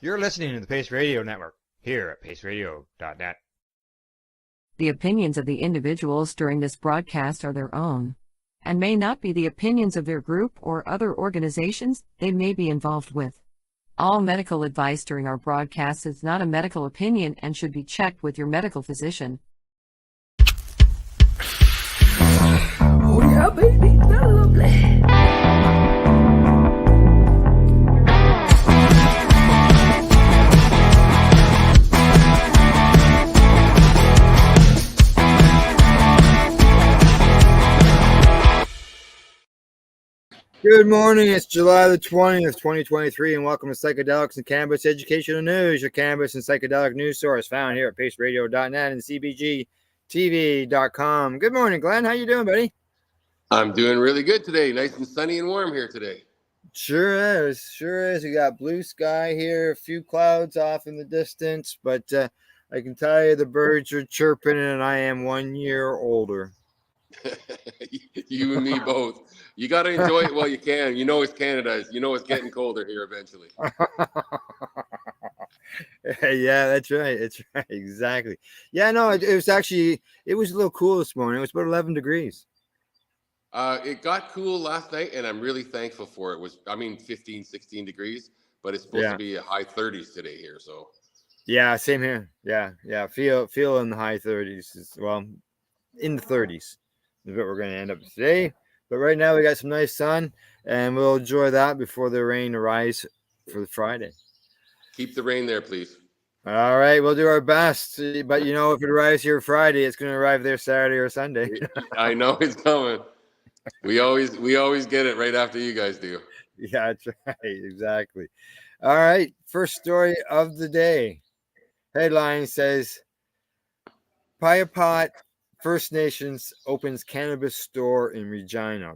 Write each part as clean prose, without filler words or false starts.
You're listening to the Pace Radio Network here at paceradio.net. The opinions of the individuals during this broadcast are their own and may not be the opinions of their group or other organizations they may be involved with. All medical advice during our broadcast is not a medical opinion and should be checked with your medical physician. Oh yeah, baby, that's lovely. Good morning. It's July the 20th, 2023, and welcome to Psychedelics and Cannabis Educational News, your cannabis and psychedelic news source found here at paceradio.net and cbgtv.com. Good morning, Glenn. How you doing, buddy? I'm doing really good today. Nice and sunny and warm here today. Sure is. Sure is. We got blue sky here, a few clouds off in the distance, but I can tell you the birds are chirping and I am 1 year older. You and me both. You got to enjoy it while you can. You know it's Canada. You know it's getting colder here eventually. Yeah, that's right. That's right. Exactly. Yeah, no, it was a little cool this morning. It was about 11 degrees. It got cool last night, and I'm really thankful for it. 15, 16 degrees, but it's supposed to be a high 30s today here. So. Yeah, same here. Yeah. Feel in the high 30s. Well, in the 30s is what we're going to end up today. But right now we got some nice sun, and we'll enjoy that before the rain arrives for Friday. Keep the rain there, please. All right, we'll do our best. But you know, if it arrives here Friday, it's going to arrive there Saturday or Sunday. I know it's coming. We always get it right after you guys do. Yeah, that's right. Exactly. All right, first story of the day. Headline says, Pyapot First Nations opens cannabis store in Regina.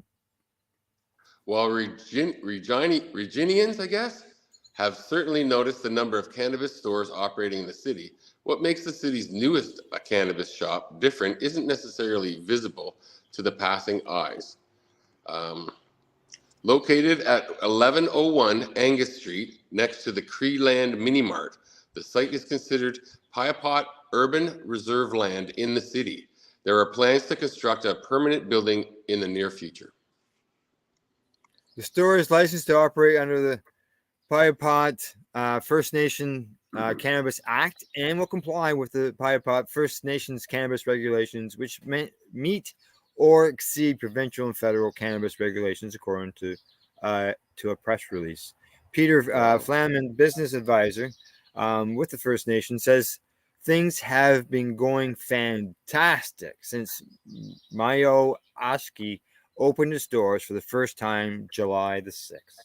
While Reginians, I guess, have certainly noticed the number of cannabis stores operating in the city, what makes the city's newest cannabis shop different isn't necessarily visible to the passing eyes. Located at 1101 Angus Street, next to the Creeland Mini Mart, the site is considered Pyapot Urban Reserve land in the city. There are plans to construct a permanent building in the near future. The store is licensed to operate under the Pyapot First Nation Cannabis Act and will comply with the Pyapot First Nations cannabis regulations, which meet or exceed provincial and federal cannabis regulations, according to a press release. Peter Flaman, business advisor with the First Nation, says things have been going fantastic since Mayo Ashki opened its doors for the first time July the 6th.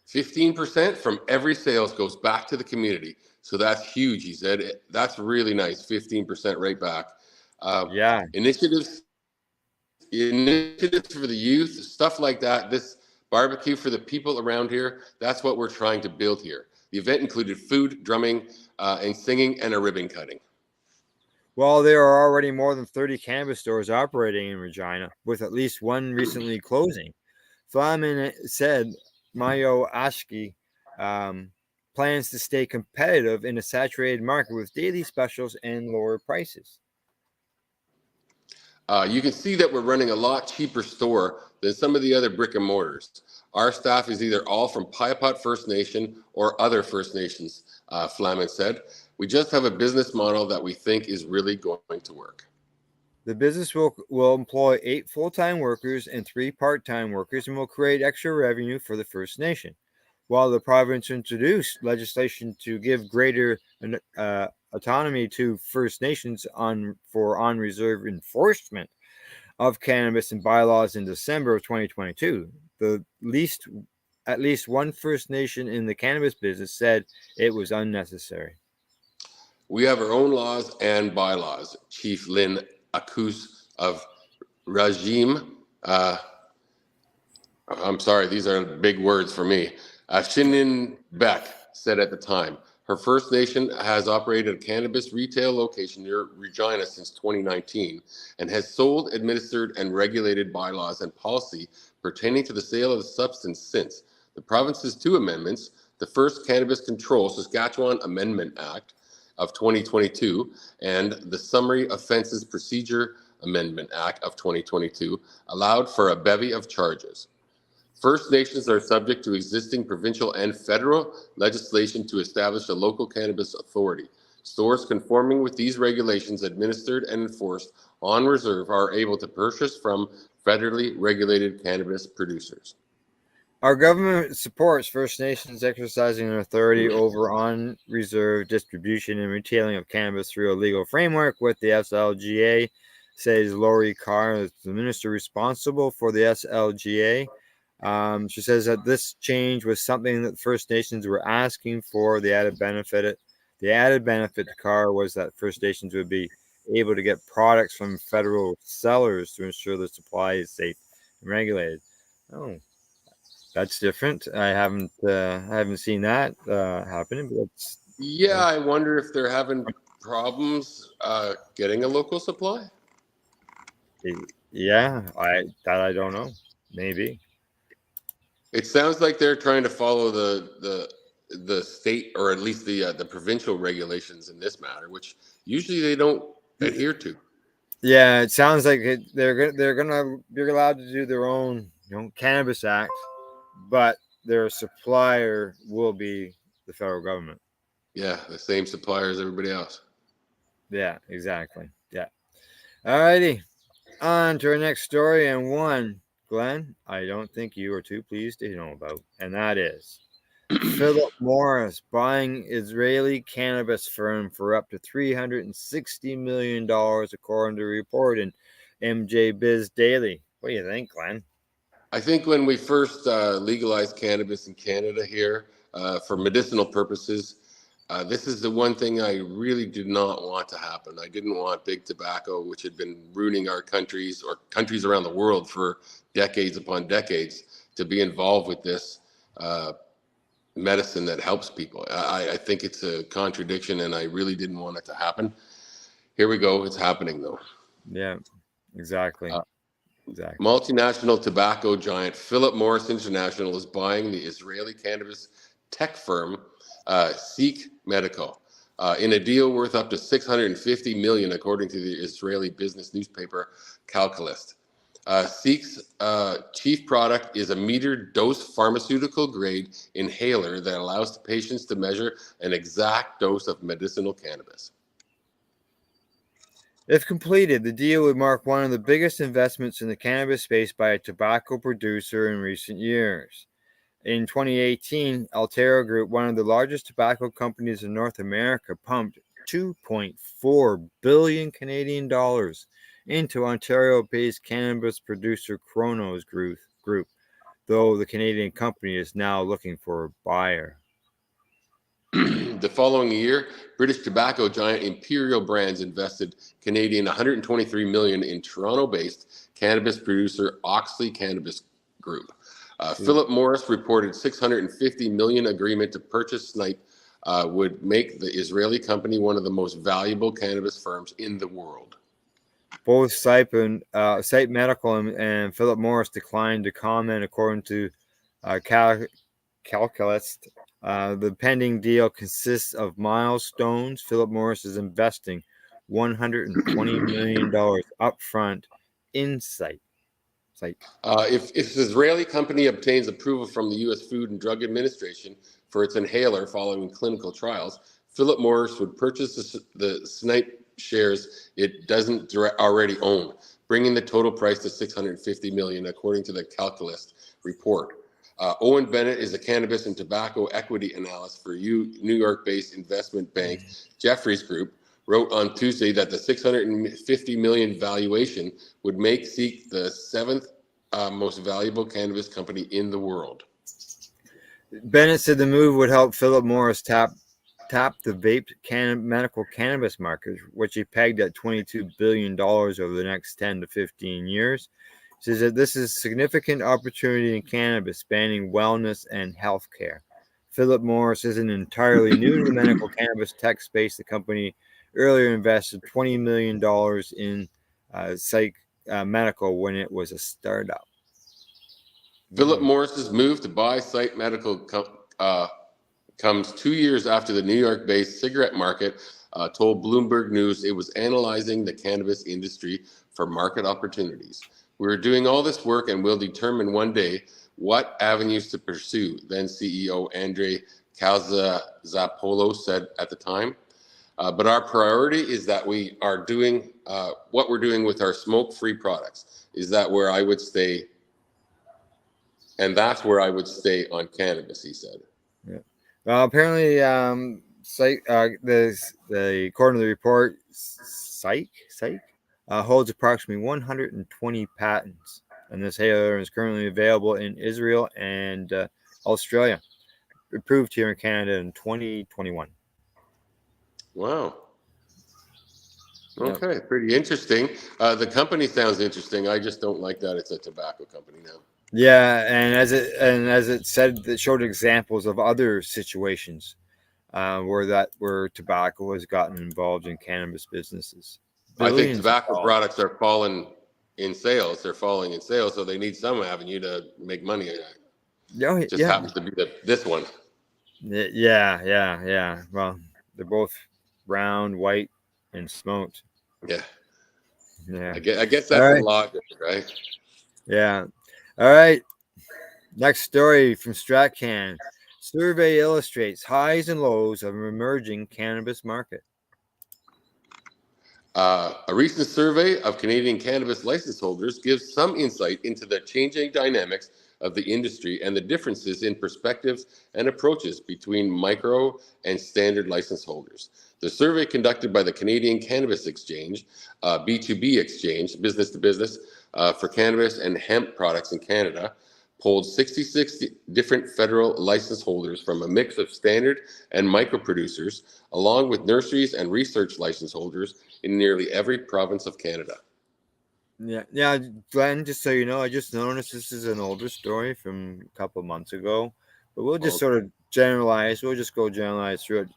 15% from every sales goes back to the community. So that's huge, he said. That's really nice, 15% right back. Initiatives for the youth, stuff like that, this barbecue for the people around here, that's what we're trying to build here. The event included food, drumming, and singing, and a ribbon cutting. Well, there are already more than 30 cannabis stores operating in Regina, with at least one recently closing. Flaman said Mayo Ashki plans to stay competitive in a saturated market with daily specials and lower prices. You can see that we're running a lot cheaper store than some of the other brick and mortars. Our staff is either all from Pyapot First Nation or other First Nations, Flaman said. We just have a business model that we think is really going to work. The business will employ 8 full-time workers and 3 part-time workers and will create extra revenue for the First Nation. While the province introduced legislation to give greater autonomy to First Nations for on-reserve enforcement of cannabis and bylaws in December of 2022, at least one First Nation in the cannabis business said it was unnecessary. We have our own laws and bylaws, Chief Lynn Akus of Rajim. I'm sorry, these are big words for me. Shinin Beck said at the time. Her First Nation has operated a cannabis retail location near Regina since 2019 and has sold, administered, and regulated bylaws and policy pertaining to the sale of the substance since. The province's 2 amendments, the first Cannabis Control Saskatchewan Amendment Act of 2022 and the Summary Offences Procedure Amendment Act of 2022 allowed for a bevy of charges. First Nations are subject to existing provincial and federal legislation to establish a local cannabis authority. Stores conforming with these regulations administered and enforced on reserve are able to purchase from federally regulated cannabis producers. Our government supports First Nations exercising an authority over on-reserve distribution and retailing of cannabis through a legal framework with the SLGA, says Lori Carr, the minister responsible for the SLGA. She says that this change was something that First Nations were asking for. The added benefit to Carr was that First Nations would be able to get products from federal sellers to ensure the supply is safe and regulated. Oh, that's different. I haven't seen that happening. But yeah, I wonder if they're having problems getting a local supply. Yeah, I don't know. Maybe. It sounds like they're trying to follow the state, or at least the provincial regulations in this matter, which usually they don't adhere to. Yeah, it sounds like they're allowed to do their own, Cannabis Act, but their supplier will be the federal government. Yeah, the same supplier as everybody else. Yeah, exactly. Yeah. Alrighty, on to our next story, and one, Glenn, I don't think you are too pleased to know about, and that is Philip Morris buying Israeli cannabis firm for up to $360 million, according to a report in MJ Biz Daily. What do you think, Glenn? I think when we first legalized cannabis in Canada here for medicinal purposes, this is the one thing I really did not want to happen. I didn't want big tobacco, which had been ruining our countries or countries around the world for decades upon decades, to be involved with this medicine that helps people. I think it's a contradiction, and I really didn't want it to happen. Here we go. It's happening, though. Yeah, exactly. Exactly. Multinational tobacco giant Philip Morris International is buying the Israeli cannabis tech firm Seek Medical in a deal worth up to $650 million, according to the Israeli business newspaper Calculist. Seek's chief product is a metered dose pharmaceutical grade inhaler that allows patients to measure an exact dose of medicinal cannabis. If completed, the deal would mark one of the biggest investments in the cannabis space by a tobacco producer in recent years. In 2018, Altero Group, one of the largest tobacco companies in North America, pumped 2.4 billion Canadian dollars into Ontario-based cannabis producer Cronos Group, though the Canadian company is now looking for a buyer. The following year, British tobacco giant Imperial Brands invested Canadian $123 million in Toronto-based cannabis producer Auxly Cannabis Group. Philip Morris reported $650 million agreement to purchase Snipe would make the Israeli company one of the most valuable cannabis firms in the world. Both Sipe Medical and Philip Morris declined to comment, according to Calculist. The pending deal consists of milestones. Philip Morris is investing $120 million upfront in Sipe. If this Israeli company obtains approval from the U.S. Food and Drug Administration for its inhaler following clinical trials, Philip Morris would purchase the Snipe shares it doesn't already own, bringing the total price to $650 million, according to the Calculist report. Owen Bennett is a cannabis and tobacco equity analyst for New York-based investment bank Jefferies Group, wrote on Tuesday that the $650 million valuation would make Seek the seventh most valuable cannabis company in the world. Bennett said the move would help Philip Morris tap the vaped medical cannabis market, which he pegged at $22 billion over the next 10 to 15 years. He says that this is a significant opportunity in cannabis, spanning wellness and healthcare. Philip Morris isn't entirely new to the medical cannabis tech space. The company earlier invested $20 million in Psych Medical when it was a startup. Philip Morris's move to buy Psych Medical comes 2 years after the New York-based cigarette market told Bloomberg News it was analyzing the cannabis industry for market opportunities. We're doing all this work and we'll determine one day what avenues to pursue, then CEO Andre Calzapolo said at the time. But our priority is that we are doing what we're doing with our smoke-free products. Is that where I would stay? And that's where I would stay on cannabis, he said. Yeah. Well, apparently, according to the report, Psych holds approximately 120 patents, and this inhaler is currently available in Israel and Australia. Approved here in Canada in 2021. Wow. Yep. Okay, pretty interesting. The company sounds interesting. I just don't like that it's a tobacco company now. Yeah, and as it said, it showed examples of other situations where tobacco has gotten involved in cannabis businesses. I think Billions of tobacco dollars. products are falling in sales. They're falling in sales, so they need some avenue to make money. It just happens to be this one. Yeah. Well, they're both brown, white, and smoked. Yeah. Yeah. I guess that's All the right. logic, right? Yeah. All right. Next story from StratCan. Survey illustrates highs and lows of emerging cannabis market. A recent survey of Canadian cannabis license holders gives some insight into the changing dynamics of the industry and the differences in perspectives and approaches between micro and standard license holders. The survey conducted by the Canadian Cannabis Exchange, B2B exchange, business to business, for cannabis and hemp products in Canada, polled 66 different federal license holders from a mix of standard and micro producers, along with nurseries and research license holders in nearly every province of Canada. Yeah, Glenn, just so you know, I just noticed this is an older story from a couple of months ago, but we'll just sort of generalize. We'll just go generalize through it,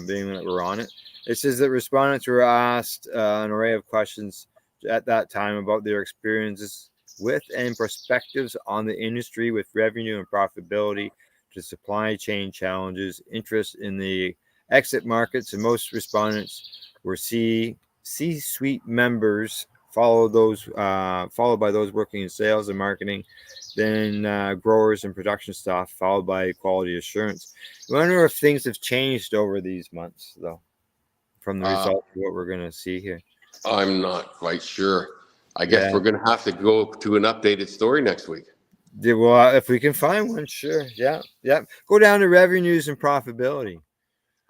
being that we're on it. It says that respondents were asked an array of questions at that time about their experiences with and perspectives on the industry, with revenue and profitability to supply chain challenges, interest in the exit markets, and most respondents were C-suite members, followed by those working in sales and marketing, then growers and production staff, followed by quality assurance. I wonder if things have changed over these months, though, from the result of what we're going to see here. I'm not quite sure. I guess we're going to have to go to an updated story next week. Yeah, well, if we can find one, sure. Yeah. Go down to revenues and profitability.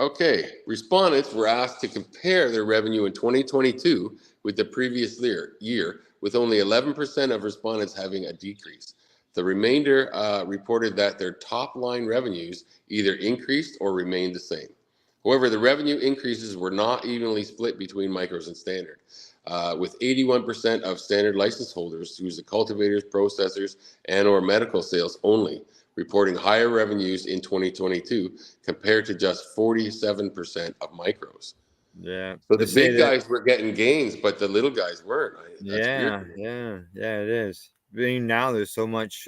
Okay, respondents were asked to compare their revenue in 2022 with the previous year, with only 11% of respondents having a decrease. The remainder reported that their top-line revenues either increased or remained the same. However, the revenue increases were not evenly split between micros and standard, with 81% of standard license holders, who's the cultivators, processors, and or medical sales only, reporting higher revenues in 2022 compared to just 47% of micros. Yeah. So the big guys were getting gains, but the little guys weren't. That's weird. Yeah, it is. Being now there's so much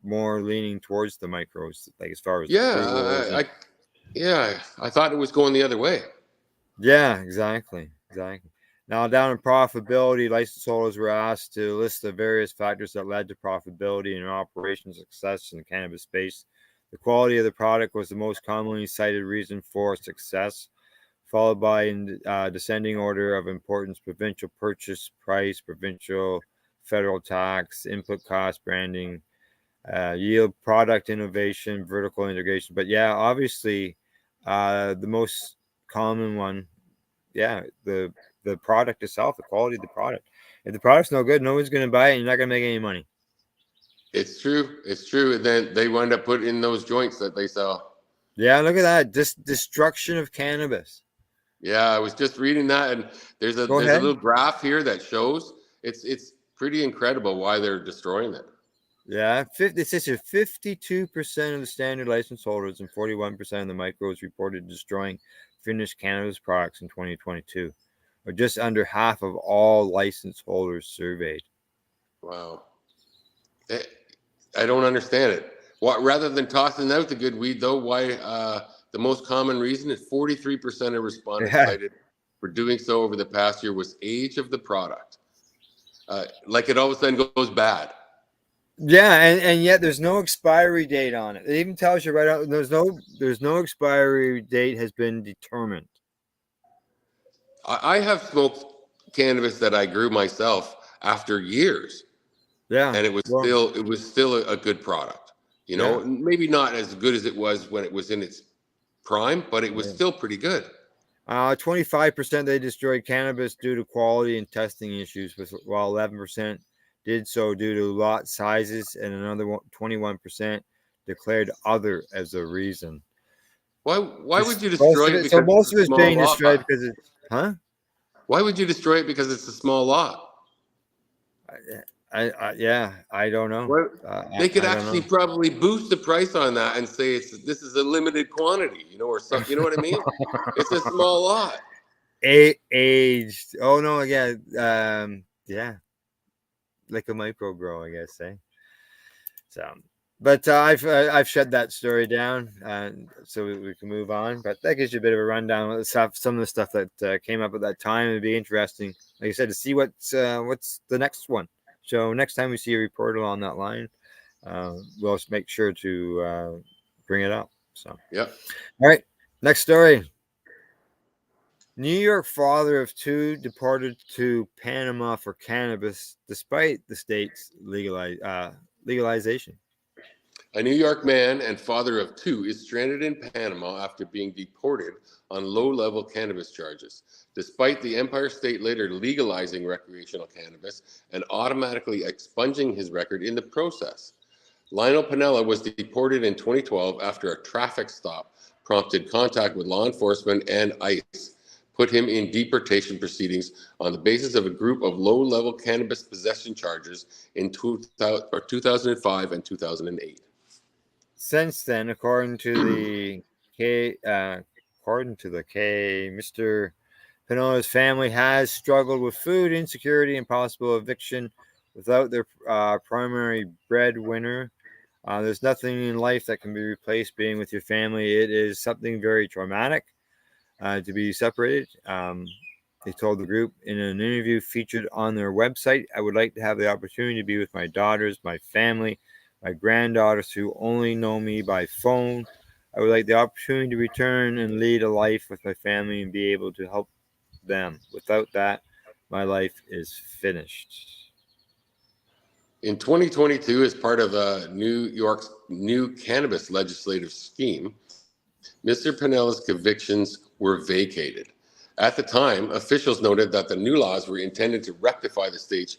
more leaning towards the micros, like as far as I thought it was going the other way. Yeah, exactly. Now, down in profitability, license holders were asked to list the various factors that led to profitability and operational success in the cannabis space. The quality of the product was the most commonly cited reason for success, followed by, in descending order of importance, provincial purchase price, provincial federal tax, input cost, branding, yield, product innovation, vertical integration. But yeah, obviously, the most common one, the product itself, the quality of the product. If the product's no good, no one's going to buy it, and you're not going to make any money. It's true. And then they wind up putting in those joints that they sell. Yeah, look at that. Destruction of cannabis. Yeah, I was just reading that, and there's a little graph here that shows it's pretty incredible why they're destroying it. Yeah, it says here 52% of the standard license holders and 41% of the micros reported destroying finished cannabis products in 2022, or just under half of all license holders surveyed. Wow. I don't understand it. Rather than tossing out the good weed, though, why the most common reason is 43% of respondents Yeah. cited for doing so over the past year was age of the product. Like it all of a sudden goes bad. Yeah, and yet there's no expiry date on it. It even tells you right out there's no expiry date has been determined. I have smoked cannabis that I grew myself after years, Yeah. and it was Well, still a good product. You know, yeah. maybe not as good as it was when it was in its prime, but it was Yeah. still pretty good. 25% they destroyed cannabis due to quality and testing issues, while 11% did so due to lot sizes, and another 21% declared other as a reason. Why would you Most destroy of it it, so because it's most of a it's small being destroyed lot? because it's, huh? Why would you destroy it because it's a small lot? Yeah, I don't know. Well, they could I don't actually know. probably boost the price on that and say this is a limited quantity, you know, or something. You know what I mean? It's a small lot. Aged. Oh no, yeah, yeah, like a micro grow, I guess. So, but I've shut that story down, so we can move on. But that gives you a bit of a rundown of the stuff, some of the stuff that came up at that time. It'd be interesting, like I said, to see what's the next one. So next time we see a report along that line, we'll make sure to bring it up. So, Yep. all right, next story. New York father of two deported to Panama for cannabis despite the state's legalization. A New York man and father of two is stranded in Panama after being deported on low-level cannabis charges, despite the Empire State later legalizing recreational cannabis and automatically expunging his record in the process. Lionel Pinella was deported in 2012 after a traffic stop prompted contact with law enforcement, and ICE put him in deportation proceedings on the basis of a group of low-level cannabis possession charges in 2005 and 2008. Since then, according to the K, Mr. Pino's family has struggled with food insecurity and possible eviction without their primary breadwinner. There's nothing in life that can be replaced being with your family. It is something very traumatic to be separated. They told the group in an interview featured on their website, I would like to have the opportunity to be with my daughters, my family, my granddaughters who only know me by phone. I would like the opportunity to return and lead a life with my family and be able to help them. Without that, my life is finished. In 2022, as part of New York's new cannabis legislative scheme, Mr. Pinella's convictions were vacated. At the time, officials noted that the new laws were intended to rectify the state's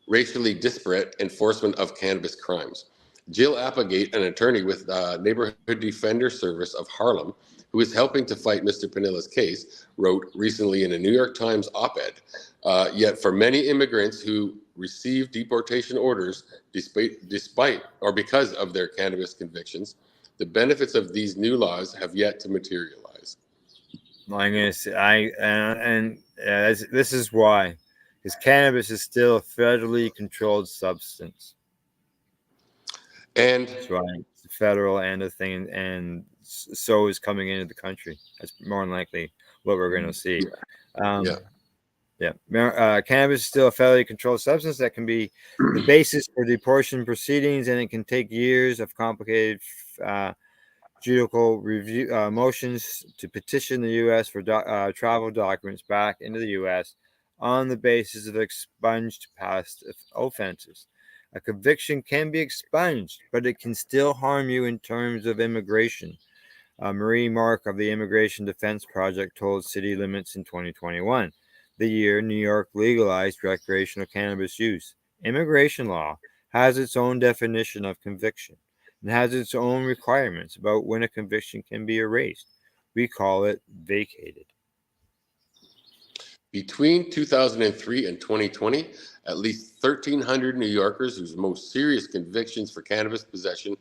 racially disparate enforcement of cannabis crimes. Jill Applegate, an attorney with Neighborhood Defender Service of Harlem, who is helping to fight Mr. Pinella's case, wrote recently in a New York Times op-ed, yet for many immigrants who receive deportation orders despite or because of their cannabis convictions, the benefits of these new laws have yet to materialize. I'm gonna say this is why, because cannabis is still a federally controlled substance. And That's why it's a federal and a thing, and so is coming into the country. That's more than likely what we're going to see. yeah, Cannabis is still a federally controlled substance that can be the basis for deportation proceedings, and it can take years of complicated judicial review motions to petition the U.S. for travel documents back into the U.S. on the basis of expunged past offenses. A conviction can be expunged, but it can still harm you in terms of immigration. Marie Mark of the Immigration Defense Project told City Limits in 2021, the year New York legalized recreational cannabis use. Immigration law has its own definition of conviction and has its own requirements about when a conviction can be erased. We call it vacated. between 2003 and 2020, at least 1,300 New Yorkers whose most serious convictions for cannabis possession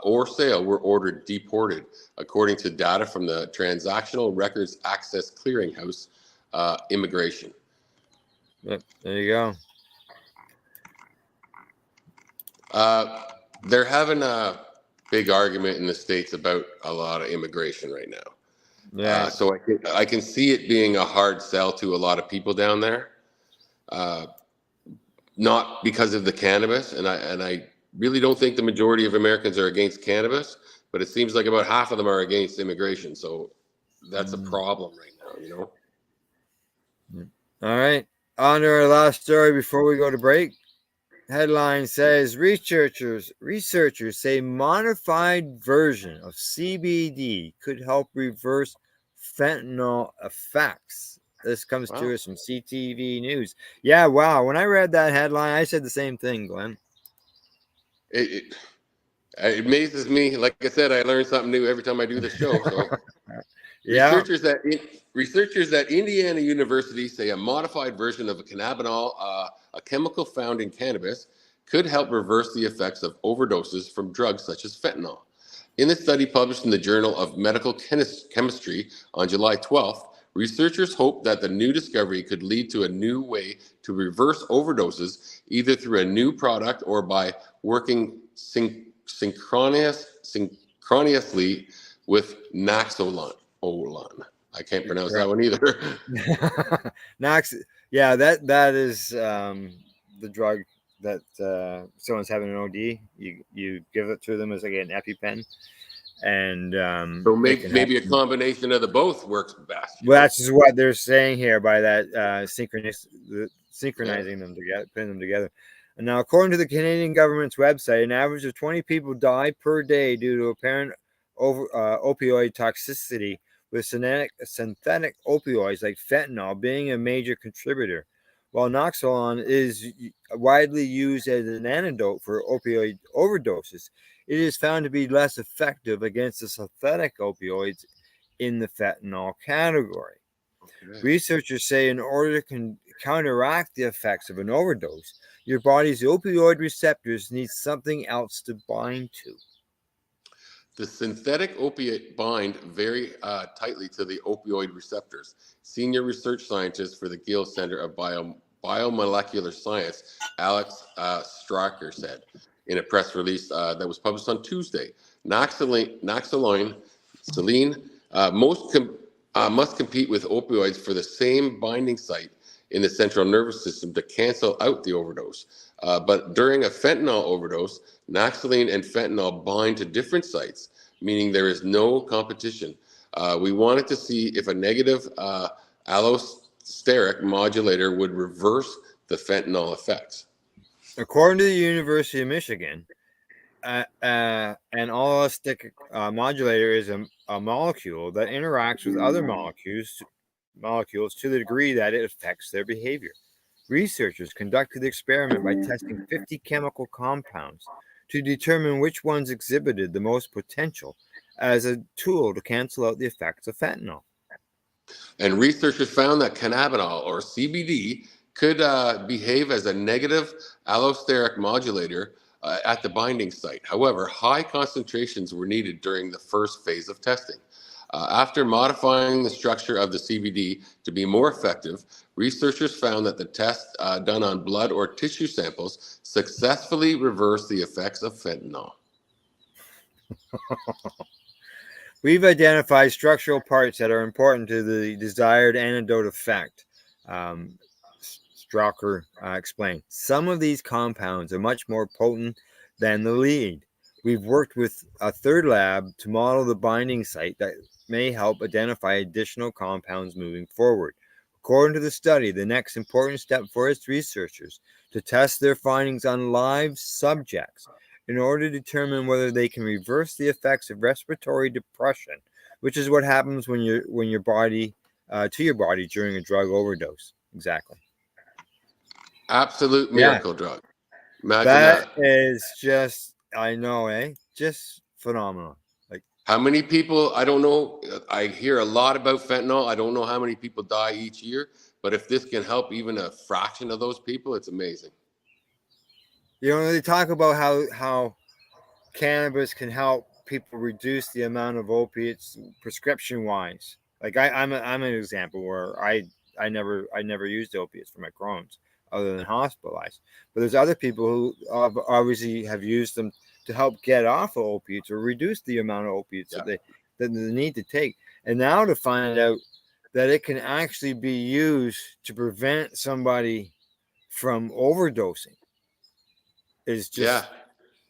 or sale were ordered deported, according to data from the Transactional Records Access Clearinghouse Immigration. Yep, there you go. they're having a big argument in the States about a lot of immigration right now. Yeah. So I can see it being a hard sell to a lot of people down there, not because of the cannabis, and I really don't think the majority of Americans are against cannabis, but it seems like about half of them are against immigration. So that's a problem right now, you know. All right. On to our last story before we go to break. Headline says researchers say modified version of CBD could help reverse fentanyl effects. This comes to Wow. us from CTV News. Yeah, wow. When I read that headline, I said the same thing, Glenn. It amazes me. Like I said, I learn something new every time I do the show. So Yeah. researchers at Indiana University say a modified version of a cannabinol, a chemical found in cannabis, could help reverse the effects of overdoses from drugs such as fentanyl. In a study published in the Journal of Medical Chemistry on July 12th, researchers hope that the new discovery could lead to a new way to reverse overdoses, either through a new product or by working synchronously with Naxolon. I can't pronounce that one either. Nox, yeah, that is the drug that someone's having an OD. You give it to them as like an EpiPen, and So it can help maybe a them. combination of the both works best. Well, that's just what they're saying here by that Yeah. synchronizing them together, putting them together. And now, according to the Canadian government's website, an average of 20 people die per day due to apparent opioid toxicity, with synthetic opioids like fentanyl being a major contributor. While Noxolon is widely used as an antidote for opioid overdoses, it is found to be less effective against the synthetic opioids in the fentanyl category. Okay. Researchers say in order to counteract the effects of an overdose, your body's opioid receptors need something else to bind to. The synthetic opiate bind very tightly to the opioid receptors. Senior research scientist for the Gill Center of Biomolecular Science, Alex Straker, said in a press release that was published on Tuesday. Naxolone, must compete with opioids for the same binding site in the central nervous system to cancel out the overdose. But during a fentanyl overdose, Naxolone and fentanyl bind to different sites, meaning there is no competition. We wanted to see if a negative allosteric modulator would reverse the fentanyl effects. According to the University of Michigan, an allosteric modulator is a molecule that interacts with other molecules to the degree that it affects their behavior. Researchers conducted the experiment by testing 50 chemical compounds to determine which ones exhibited the most potential as a tool to cancel out the effects of fentanyl. And researchers found that cannabinol, or CBD, could behave as a negative allosteric modulator at the binding site. However, high concentrations were needed during the first phase of testing. After modifying the structure of the CBD to be more effective, researchers found that the test done on blood or tissue samples successfully reversed the effects of fentanyl. We've identified structural parts that are important to the desired antidote effect, Straucher explained. Some of these compounds are much more potent than the lead. We've worked with a third lab to model the binding site that may help identify additional compounds moving forward. According to the study, the next important step for its researchers to test their findings on live subjects in order to determine whether they can reverse the effects of respiratory depression, which is what happens when your body during a drug overdose. Exactly. Absolute Yeah, miracle drug. Imagine that that. is just, I know, just phenomenal. Like, How many people, I don't know, I hear a lot about fentanyl. I don't know how many people die each year, but if this can help even a fraction of those people, it's amazing. they talk about how cannabis can help people reduce the amount of opiates prescription wise. Like I'm an example where I never used opiates for my Crohn's other than hospitalized. But there's other people who obviously have used them to help get off of opiates or reduce the amount of opiates that they need to take. And now to find out that it can actually be used to prevent somebody from overdosing is just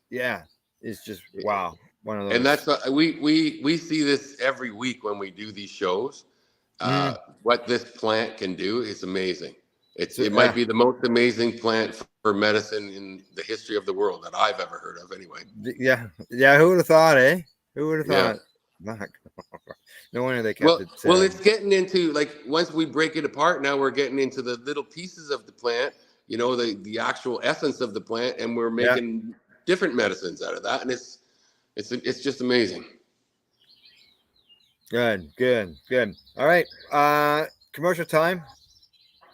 it's just wow. One of those. And that's we see this every week when we do these shows. What this plant can do is amazing. It might be the most amazing plant for medicine in the history of the world that I've ever heard of, anyway. Yeah. Who would have thought, eh? Who would have thought? No wonder they kept it. Well, it's getting into, like, once we break it apart, now we're getting into the little pieces of the plant, you know, the actual essence of the plant, and we're making different medicines out of that, and it's just amazing. Good. All right, commercial time,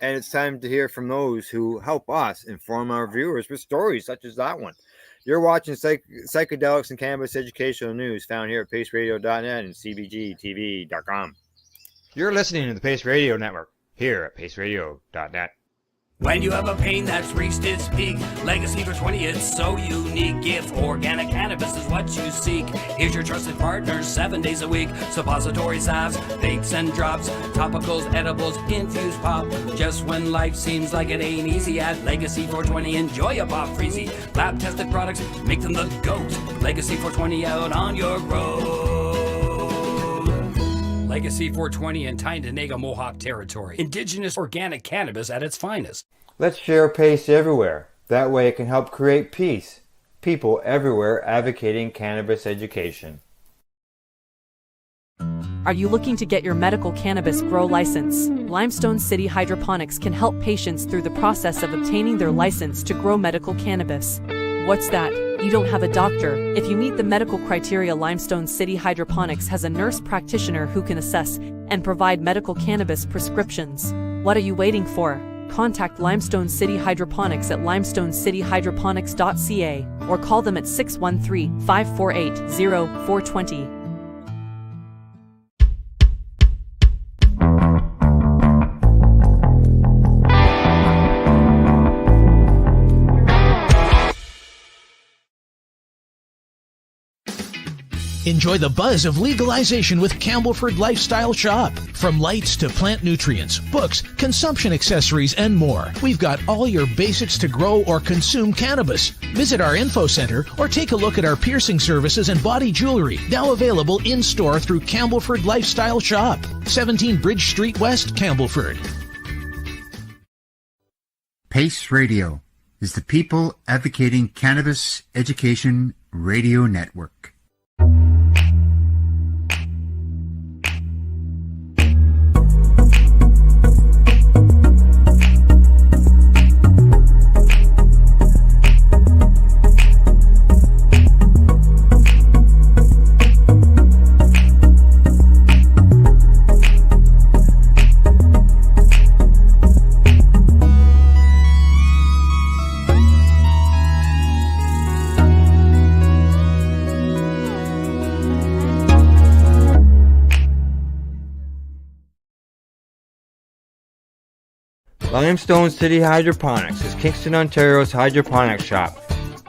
and it's time to hear from those who help us inform our viewers with stories such as that one. You're watching Psychedelics and Cannabis Educational News, found here at paceradio.net and cbgtv.com. You're listening to the Pace Radio Network, here at paceradio.net. When you have a pain that's reached its peak, Legacy for 20, it's so unique. If organic cannabis is what you seek, here's your trusted partner 7 days a week. Suppository salves, vapes and drops, topicals, edibles, infused pop. Just when life seems like it ain't easy, at Legacy 420, enjoy a pop freezy. Lab tested products, make them the GOAT. Legacy 420 out on your road. Legacy 420 in Tyndonega Mohawk territory. Indigenous organic cannabis at its finest. Let's share Pace everywhere. That way it can help create peace. People everywhere advocating cannabis education. Are you looking to get your medical cannabis grow license? Limestone City Hydroponics can help patients through the process of obtaining their license to grow medical cannabis. What's that? You don't have a doctor. If you meet the medical criteria, Limestone City Hydroponics has a nurse practitioner who can assess and provide medical cannabis prescriptions. What are you waiting for? Contact Limestone City Hydroponics at limestonecityhydroponics.ca or call them at 613-548-0420. Enjoy the buzz of legalization with Campbellford Lifestyle Shop. From lights to plant nutrients, books, consumption accessories, and more, we've got all your basics to grow or consume cannabis. Visit our info center or take a look at our piercing services and body jewelry, now available in-store through Campbellford Lifestyle Shop, 17 Bridge Street West, Campbellford. Pace Radio is the people advocating cannabis education radio network. Limestone City Hydroponics is Kingston, Ontario's hydroponics shop.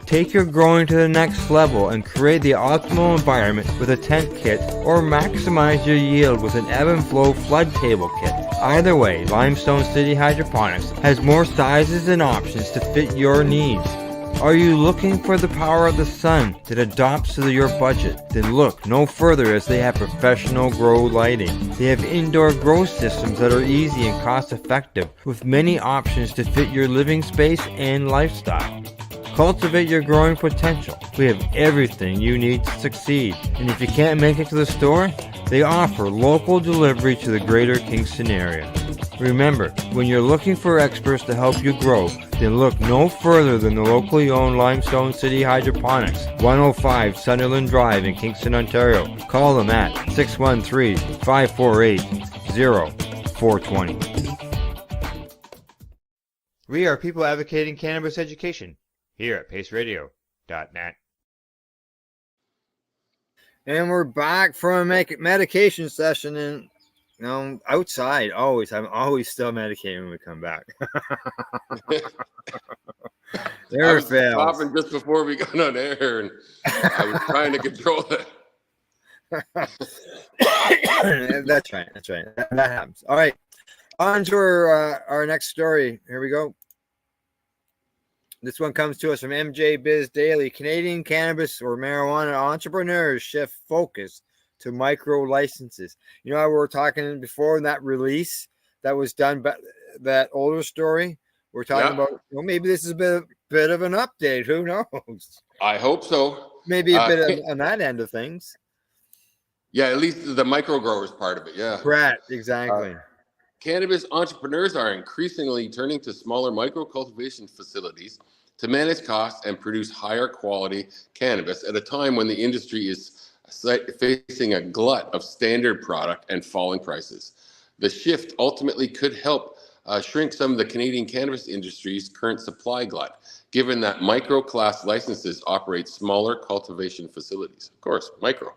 Take your growing to the next level and create the optimal environment with a tent kit, or maximize your yield with an ebb and flow flood table kit. Either way, Limestone City Hydroponics has more sizes and options to fit your needs. Are you looking for the power of the sun that adapts to your budget? Then look no further, as they have professional grow lighting. They have indoor grow systems that are easy and cost effective, with many options to fit your living space and lifestyle. Cultivate your growing potential. We have everything you need to succeed. And if you can't make it to the store, they offer local delivery to the greater Kingston area. Remember, when you're looking for experts to help you grow, then look no further than the locally owned Limestone City Hydroponics, 105 Sunderland Drive in Kingston, Ontario. Call them at 613-548-0420. We are people advocating cannabis education, here at paceradio.net. And we're back from a medication session, and outside always. I'm always still medicating when we come back. Never I was fails. coughing just before we got on air, and I was trying to control it. That's right. That's right. That happens. All right. On to our next story. Here we go. This one comes to us from MJ Biz Daily. Canadian cannabis or marijuana entrepreneurs shift focus to micro licenses. You know, we were talking before in that release that was done, but that older story, we're talking about, well, maybe this is a bit of an update. Who knows? I hope so. Maybe a bit on that end of things. Yeah, at least the micro growers part of it. Yeah. Correct. Exactly. Cannabis entrepreneurs are increasingly turning to smaller micro cultivation facilities to manage costs and produce higher quality cannabis at a time when the industry is facing a glut of standard product and falling prices. The shift ultimately could help shrink some of the Canadian cannabis industry's current supply glut, given that micro class licenses operate smaller cultivation facilities. Of course, micro.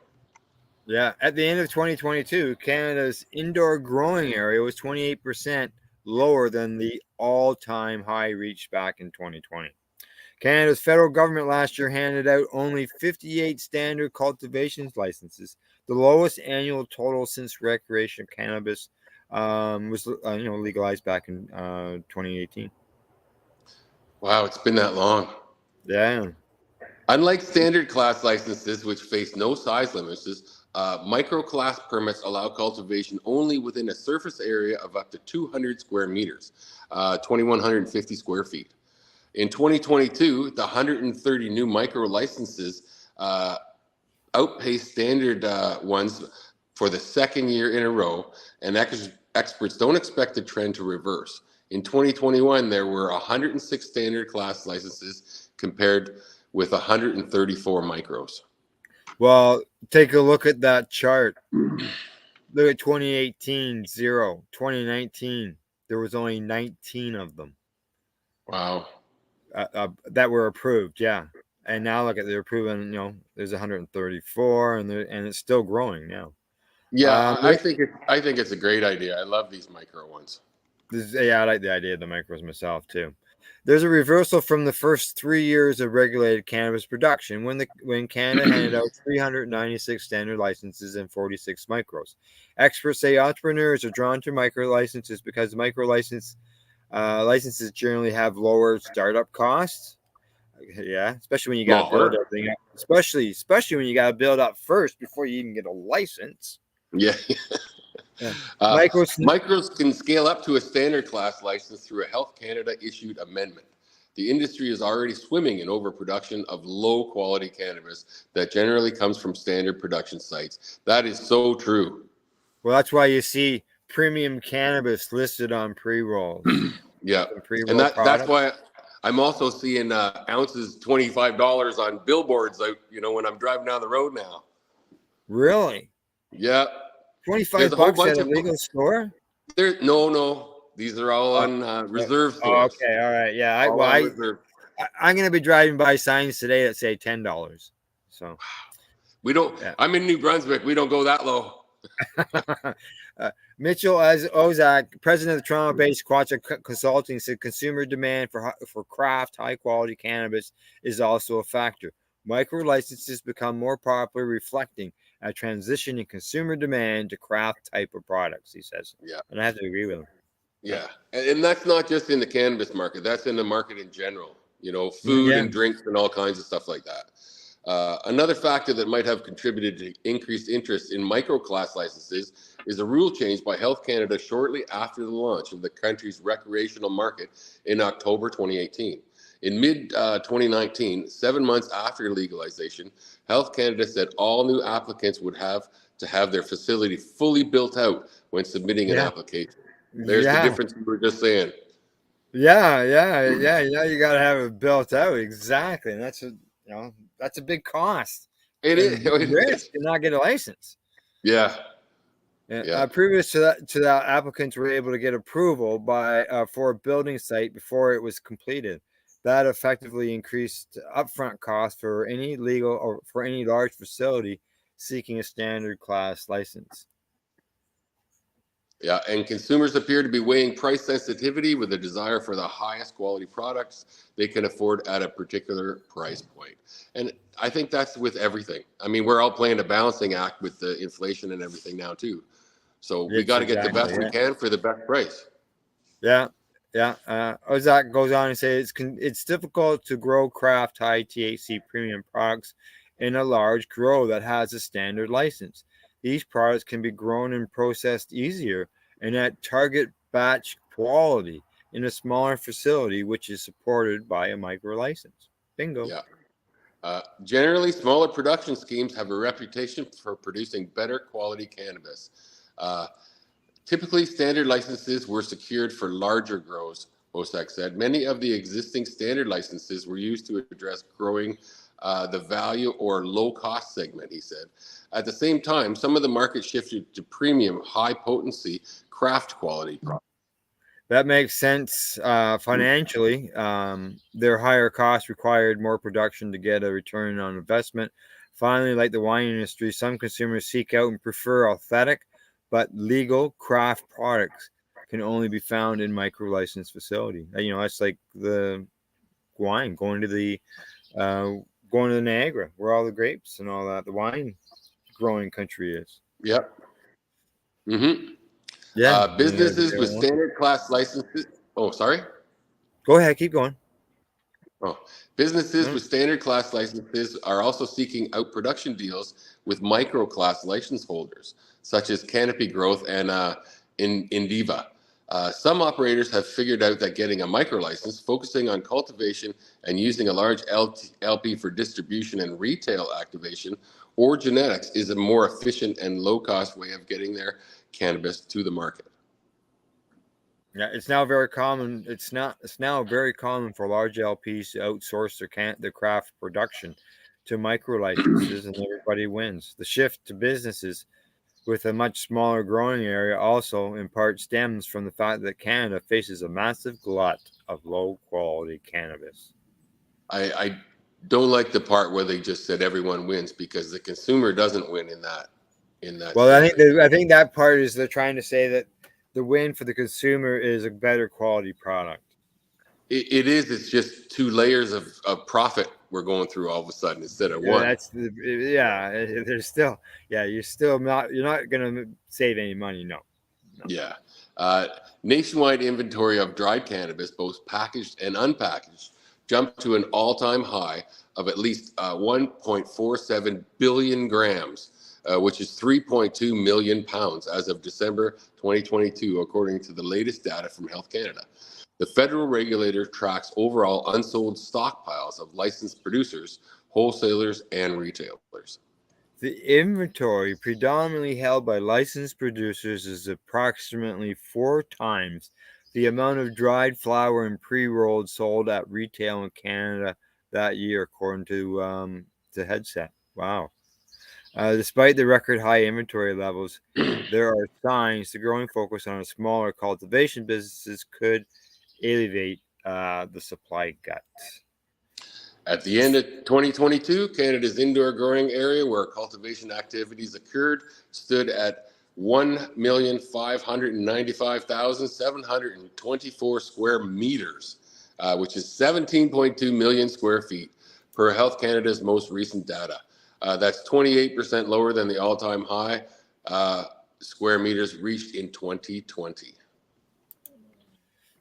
Yeah, at the end of 2022, Canada's indoor growing area was 28% lower than the all-time high reached back in 2020. Canada's federal government last year handed out only 58 standard cultivation licenses, the lowest annual total since recreational cannabis was legalized back in 2018. Wow, it's been that long. Yeah. Unlike standard class licenses, which face no size limits, micro class permits allow cultivation only within a surface area of up to 200 square meters, 2,150 square feet. In 2022, the 130 new micro licenses outpaced standard ones for the second year in a row, and experts don't expect the trend to reverse. In 2021, there were 106 standard class licenses compared with 134 micros. Well, take a look at that chart. Look at 2018, 0. 2019, there was only 19 of them. Wow. That were approved, yeah. And now look at they're approving, there's 134 and it's still growing now. Yeah, I think it's a great idea. I love these micro ones. I like the idea of the micros myself too. There's a reversal from the first 3 years of regulated cannabis production when Canada handed out 396 standard licenses and 46 micros. Experts say entrepreneurs are drawn to micro licenses because micro licenses generally have lower startup costs. Yeah, especially when you got to build everything up. Especially when you got to build up first before you even get a license. Yeah. Micros can scale up to a standard class license through a Health Canada issued amendment. The industry is already swimming in overproduction of low quality cannabis that generally comes from standard production sites. That is so true. Well, that's why you see premium cannabis listed on pre-rolls. Yeah, and that's why I'm also seeing ounces $25 on billboards out, when I'm driving down the road now. Really? Yeah. $25 at a legal store? No. These are all on reserve stores. Okay, all right. Yeah, I'm going to be driving by signs today that say $10. So we don't. Yeah. I'm in New Brunswick. We don't go that low. Mitchell Ozak, president of the Toronto-based Quacha Consulting, said consumer demand for craft, high-quality cannabis is also a factor. Micro licenses become more popular, reflecting a transition in consumer demand to craft type of products, he says. Yeah. And I have to agree with him. Yeah. And that's not just in the cannabis market. That's in the market in general, food and drinks and all kinds of stuff like that. Another factor that might have contributed to increased interest in micro class licenses is a rule change by Health Canada shortly after the launch of the country's recreational market in October 2018. In mid-2019, 7 months after legalization, Health Canada said all new applicants would have to have their facility fully built out when submitting an application. There's the difference we were just saying. Yeah. You got to have it built out. Exactly. And that's a big cost. It is. Risk to not get a license. Yeah. Previous to that, applicants were able to get approval for a building site before it was completed. That effectively increased upfront costs for any legal or for any large facility seeking a standard class license. Yeah, and consumers appear to be weighing price sensitivity with a desire for the highest quality products they can afford at a particular price point. And I think that's with everything. I mean, we're all playing a balancing act with the inflation and everything now too. So we Yes, got to get the exactly. best we can for the best price. Yeah, yeah. Ozak goes on to say it's difficult to grow craft high THC premium products in a large grow that has a standard license. These products can be grown and processed easier and at target batch quality in a smaller facility, which is supported by a micro license. Bingo. Yeah. Generally, smaller production schemes have a reputation for producing better quality cannabis. Uh, Typically, standard licenses were secured for larger grows, Osak said. Many of the existing standard licenses were used to address growing the value or low cost segment, he said. At the same time, some of the market shifted to premium, high potency, craft quality products. That makes sense financially. Their higher costs required more production to get a return on investment. Finally, like the wine industry, some consumers seek out and prefer authentic but legal craft products can only be found in micro licensed facility. You know, that's like the wine uh, going to the Niagara, where all the grapes and all that, the wine growing country is. Yep. Mm-hmm. Yeah. Businesses with standard class licenses. Oh, sorry. Go ahead, keep going. Oh, businesses with standard class licenses are also seeking out production deals with micro class license holders, such as Canopy Growth and Indiva. Some operators have figured out that getting a micro license, focusing on cultivation and using a large LP for distribution and retail activation or genetics is a more efficient and low cost way of getting their cannabis to the market. Yeah, it's now very common. It's now very common for large LPs to outsource their craft production to micro licenses, and everybody wins. The shift to businesses with a much smaller growing area also in part stems from the fact that Canada faces a massive glut of low quality cannabis. I don't like the part where they just said everyone wins, because the consumer doesn't win in that. Well, I think that part is they're trying to say that the win for the consumer is a better quality product. It is. It's just two layers of profit we're going through all of a sudden instead of Yeah, one. there's still you're not gonna save any money. No. Yeah. Nationwide inventory of dried cannabis, both packaged and unpackaged, jumped to an all-time high of at least 1.47 billion grams, which is 3.2 million pounds as of December 2022, according to the latest data from Health Canada. The federal regulator tracks overall unsold stockpiles of licensed producers, wholesalers, and retailers. The inventory predominantly held by licensed producers is approximately 4 times the amount of dried flower and pre-rolled sold at retail in Canada that year, according to Headset. Wow. Despite the record high inventory levels, there are signs the growing focus on a smaller cultivation businesses could alleviate the supply glut. At the end of 2022, Canada's indoor growing area where cultivation activities occurred stood at 1,595,724 square meters, which is 17.2 million square feet per Health Canada's most recent data. That's 28% lower than the all-time high square meters reached in 2020.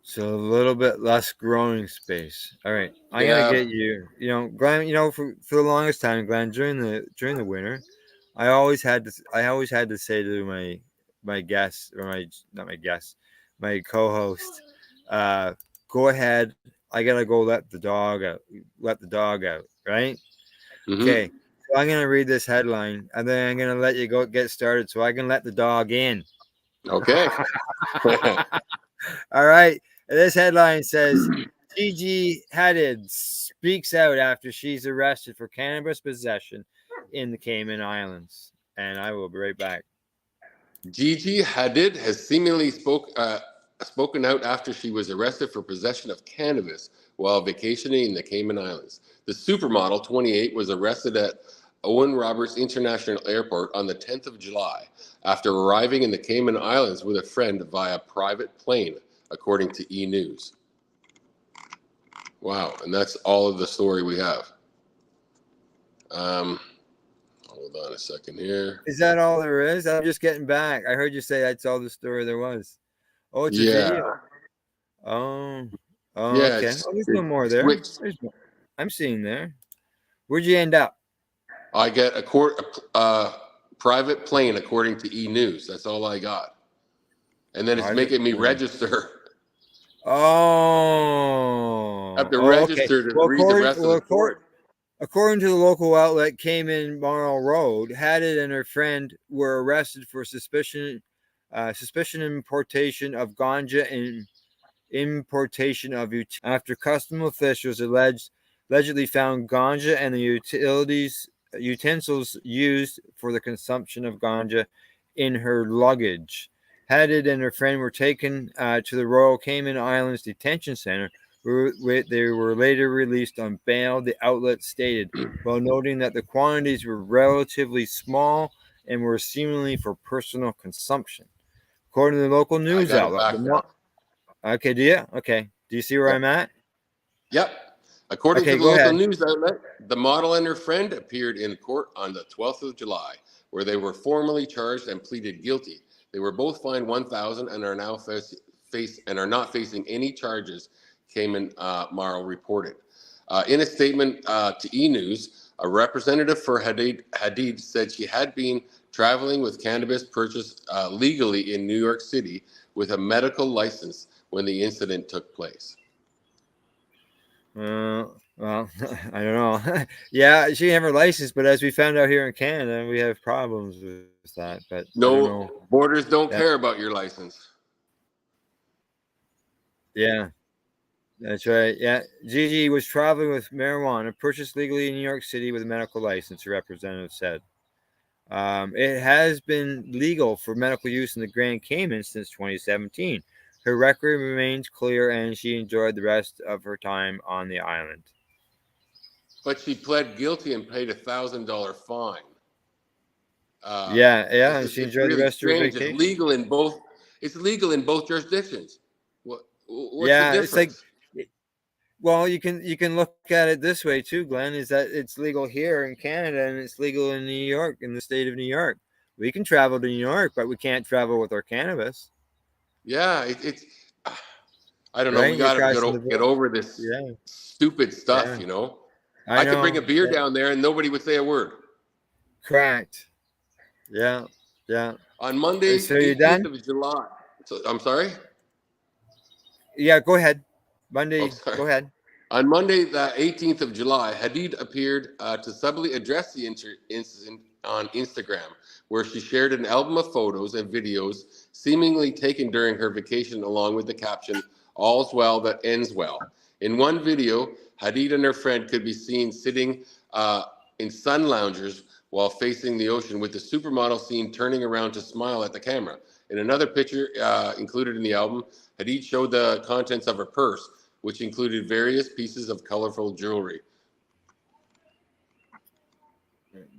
So a little bit less growing space. All right, I'm gonna get you. You know, Glenn. You know, for the longest time, Glenn, during the winter, I always had to say to my guest, or my co-host, go ahead. I gotta go let the dog out. Let the dog out. Right. Mm-hmm. Okay. So I'm gonna read this headline, and then I'm gonna let you go get started, so I can let the dog in. Okay. All right. This headline says Gigi Hadid speaks out after she's arrested for cannabis possession in the Cayman Islands. And I will be right back. Gigi Hadid has seemingly spoken out after she was arrested for possession of cannabis while vacationing in the Cayman Islands. The supermodel, 28, was arrested at Owen Roberts International Airport on the 10th of July after arriving in the Cayman Islands with a friend via private plane, according to E! News. Wow, and that's all of the story we have. Hold on a second here. Is that all there is? I'm just getting back. I heard you say that's all the story there was. Oh, it's a video. Oh, Yeah, okay. Oh, there's no more there. switched. I'm seeing there. Where'd you end up? I get a private plane, according to E! News. That's all I got. And then it's making me register. Oh. I have to Okay. register to read the rest of the story. According to the local outlet Cayman Marl Road, Haddad and her friend were arrested for suspicion importation of ganja and importation of after custom officials allegedly found ganja and the utensils used for the consumption of ganja in her luggage. Haddad and her friend were taken to the Royal Cayman Islands Detention Center, where they were later released on bail, the outlet stated, while noting that the quantities were relatively small and were seemingly for personal consumption. According to the local news outlet. Okay, do you? Okay. Do you see where I'm at? Yep. According to the local news outlet, the model and her friend appeared in court on the 12th of July, where they were formally charged and pleaded guilty. They were both fined $1,000 and are now not facing any charges, Cayman Marl reported. In a statement to E! News, a representative for Hadid said she had been traveling with cannabis purchased legally in New York City with a medical license when the incident took place. Well, I don't know. Yeah, she have her license, but as we found out here in Canada, we have problems with that. But no, borders don't care about your license. Yeah, that's right. Yeah, Gigi was traveling with marijuana purchased legally in New York City with a medical license, the representative said. It has been legal for medical use in the Grand Cayman since 2017. Her record remains clear, and she enjoyed the rest of her time on the island. But she pled guilty and paid $1,000 fine. She enjoyed the rest of her vacation. It's legal in both. It's legal in both jurisdictions. What's the difference? It's like, well, you can look at it this way too, Glenn. Is that it's legal here in Canada and it's legal in New York, in the state of New York. We can travel to New York, but we can't travel with our cannabis. Yeah, it's. I don't know. We got to get over this stupid stuff, you know. I could bring a beer down there and nobody would say a word. Correct. Yeah. On Monday, 18th of July. So, I'm sorry? Yeah, go ahead. Monday, go ahead. On Monday, the 18th of July, Hadid appeared to subtly address the incident on Instagram, where she shared an album of photos and videos seemingly taken during her vacation, along with the caption, "All's well that ends well." In one video, Hadid and her friend could be seen sitting in sun loungers while facing the ocean, with the supermodel seen turning around to smile at the camera. In another picture included in the album, Hadid showed the contents of her purse, which included various pieces of colorful jewelry.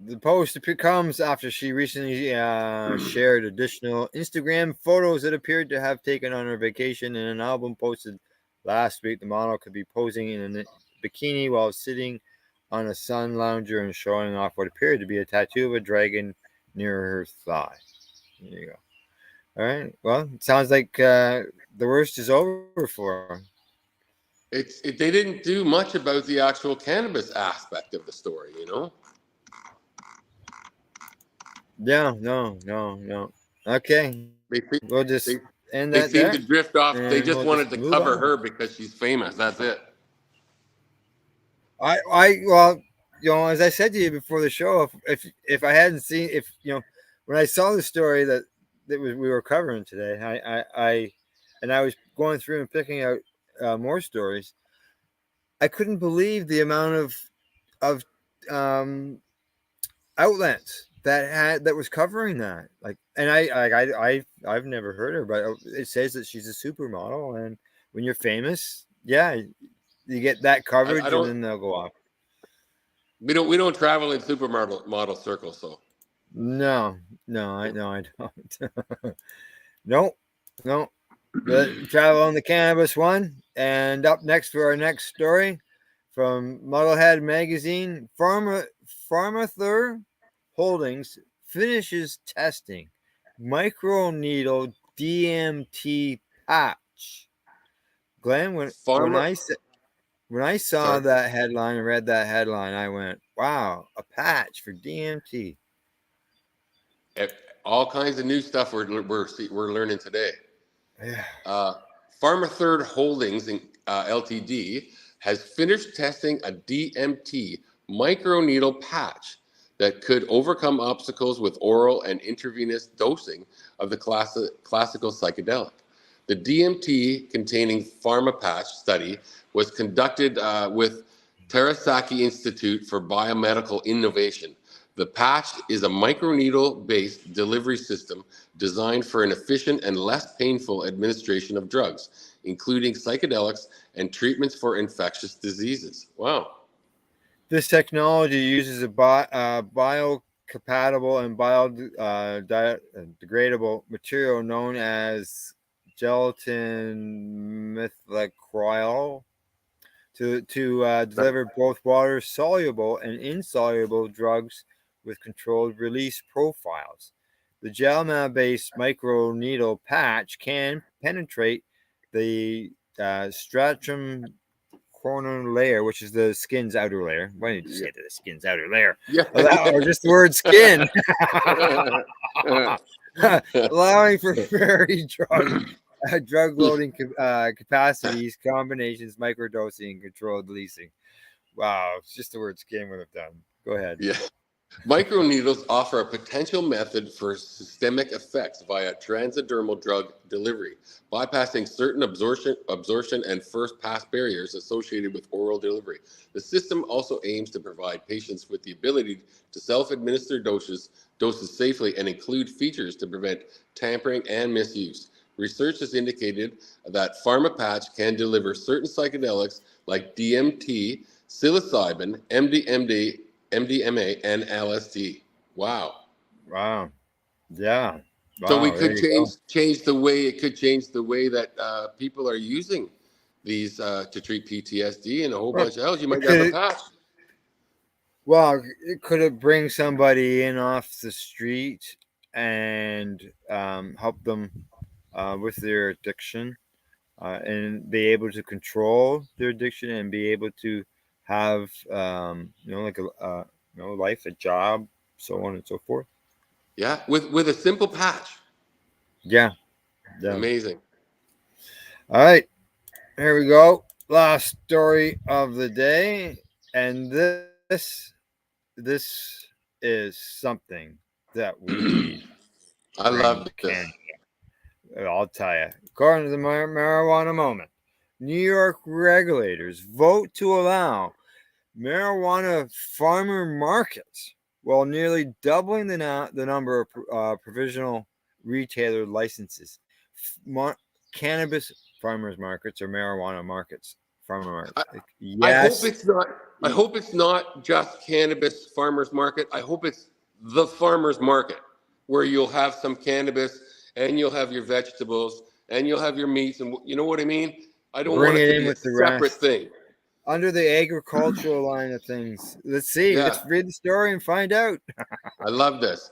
The post comes after she recently shared additional Instagram photos that appeared to have taken on her vacation. In an album posted last week, the model could be posing in a bikini while sitting on a sun lounger and showing off what appeared to be a tattoo of a dragon near her thigh. There you go. All right. Well, it sounds like the worst is over for her. They didn't do much about the actual cannabis aspect of the story, you know? Yeah, no. Okay. We'll just end that. They seem to drift off. They just wanted to cover her because she's famous. That's it. Well, you know, as I said to you before the show, if I hadn't seen, when I saw the story that we were covering today, I was going through and picking out more stories. I couldn't believe the amount of outlets that was covering that. Like, and I've never heard her, but it says that she's a supermodel, and when you're famous, you get that coverage, and then they'll go off. We don't travel in supermodel circles, so No, I don't. Nope, nope. But travel on the cannabis one. And up next for our next story from Muddlehead Magazine, Pharmathur Holdings finishes testing microneedle DMT patch. Glenn, when pharma. I saw Sorry. that headline and read that headline, I went, "Wow, a patch for DMT." All kinds of new stuff we're learning today. Yeah. Pharmathird Holdings Ltd. has finished testing a DMT microneedle patch that could overcome obstacles with oral and intravenous dosing of the classical psychedelic. The DMT containing pharma patch study was conducted with Terasaki Institute for Biomedical Innovation. The patch is a microneedle-based delivery system designed for an efficient and less painful administration of drugs, including psychedelics and treatments for infectious diseases. Wow. This technology uses a biocompatible and biodegradable material known as gelatin methacryl to deliver both water soluble and insoluble drugs with controlled release profiles. The gel-based microneedle patch can penetrate the stratum corner layer, which is the skin's outer layer. Why did you say that the skin's outer layer? Yeah. Or just the word skin. Allowing for very drug loading capacities, combinations, microdosing, and controlled releasing. Wow, it's just the word skin would have done. Go ahead. Yeah. Microneedles offer a potential method for systemic effects via transdermal drug delivery, bypassing certain absorption and first-pass barriers associated with oral delivery. The system also aims to provide patients with the ability to self-administer doses safely and include features to prevent tampering and misuse. Research has indicated that PharmaPatch can deliver certain psychedelics like DMT, psilocybin, MDMA, and LSD. Wow. Wow. Yeah. Wow, So we could there you change the way that people are using these to treat PTSD and a whole bunch of else. You might have a patch. Well, could it bring somebody in off the street and help them with their addiction and be able to control their addiction and be able to have like a life, a job, so on and so forth? Yeah, with a simple patch. Yeah. Amazing. All right, here we go. Last story of the day, and this is something that we need. I love this. I'll tell you. According to the marijuana moment, New York regulators vote to allow marijuana farmer markets, while nearly doubling the number of provisional retailer licenses. Cannabis farmers markets or marijuana markets. Farmer markets. Yes. I hope it's not just cannabis farmers market. I hope it's the farmers market where you'll have some cannabis and you'll have your vegetables and you'll have your meats, and you know what I mean? I don't want it to be a separate thing. Under the agricultural line of things. Let's see. Yeah. Let's read the story and find out. I love this.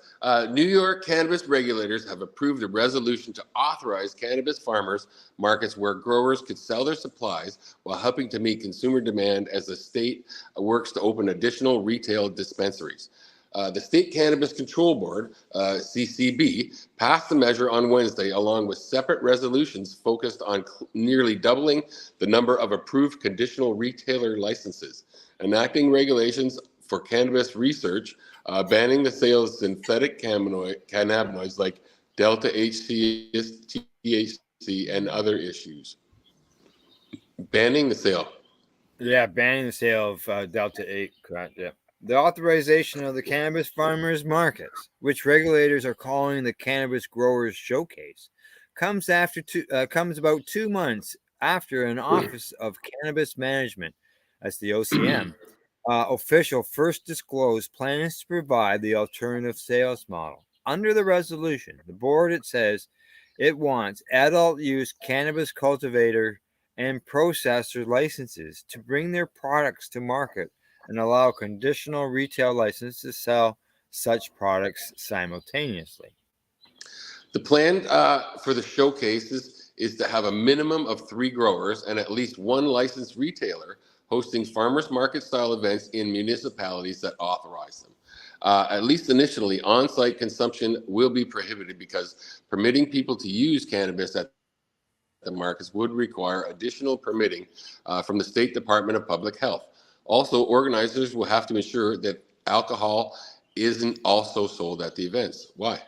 New York cannabis regulators have approved a resolution to authorize cannabis farmers markets where growers could sell their supplies while helping to meet consumer demand as the state works to open additional retail dispensaries. The State Cannabis Control Board, CCB, passed the measure on Wednesday along with separate resolutions focused on nearly doubling the number of approved conditional retailer licenses, enacting regulations for cannabis research, banning the sale of synthetic cannabinoids like Delta HC, THC, and other issues. Banning the sale. Yeah, banning the sale of Delta 8. Correct. Yeah. The authorization of the cannabis farmers markets, which regulators are calling the Cannabis Growers Showcase, comes about 2 months after an Office of Cannabis Management, that's the OCM, official first disclosed plans to provide the alternative sales model. Under the resolution, the board, it says, it wants adult use cannabis cultivator and processor licenses to bring their products to market and allow conditional retail license to sell such products simultaneously. The plan for the showcases is to have a minimum of 3 growers and at least 1 licensed retailer hosting farmers market style events in municipalities that authorize them. At least initially, on-site consumption will be prohibited because permitting people to use cannabis at the markets would require additional permitting from the State Department of Public Health. Also, organizers will have to ensure that alcohol isn't also sold at the events. Why?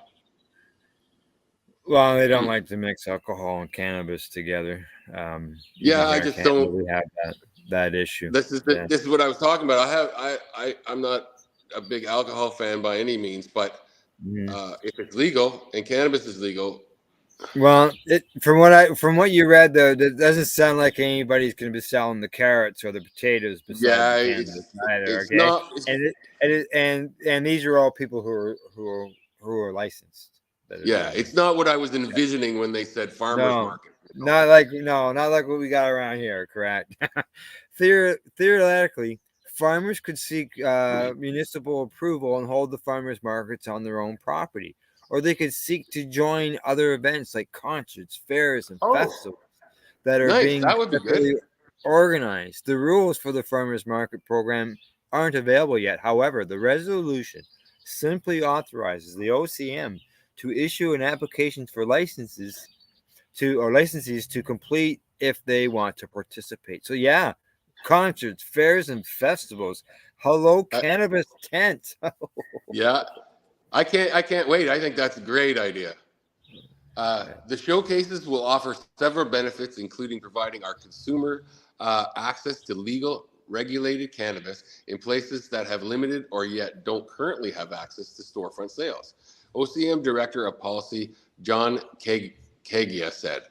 Well, they don't like to mix alcohol and cannabis together. Yeah, I just don't. We have that issue. This is what I was talking about. I'm not a big alcohol fan by any means, but if it's legal and cannabis is legal. Well, from what you read though, that doesn't sound like anybody's going to be selling the carrots or the potatoes besides the cannabis either. It's Okay, not, and these are all people who are licensed. Yeah, it's not what I was envisioning when they said farmers market. Not like what we got around here. Correct. Theoretically, farmers could seek municipal approval and hold the farmers markets on their own property, or they could seek to join other events like concerts, fairs, and festivals that are being organized. The rules for the farmers market program aren't available yet. However, the resolution simply authorizes the OCM to issue an application for licensees to complete if they want to participate. So yeah, concerts, fairs, and festivals. Hello, cannabis tent. Yeah, I can't wait. I think that's a great idea. The showcases will offer several benefits, including providing our consumer access to legal, regulated cannabis in places that have limited or yet don't currently have access to storefront sales. OCM Director of Policy John Kagia said,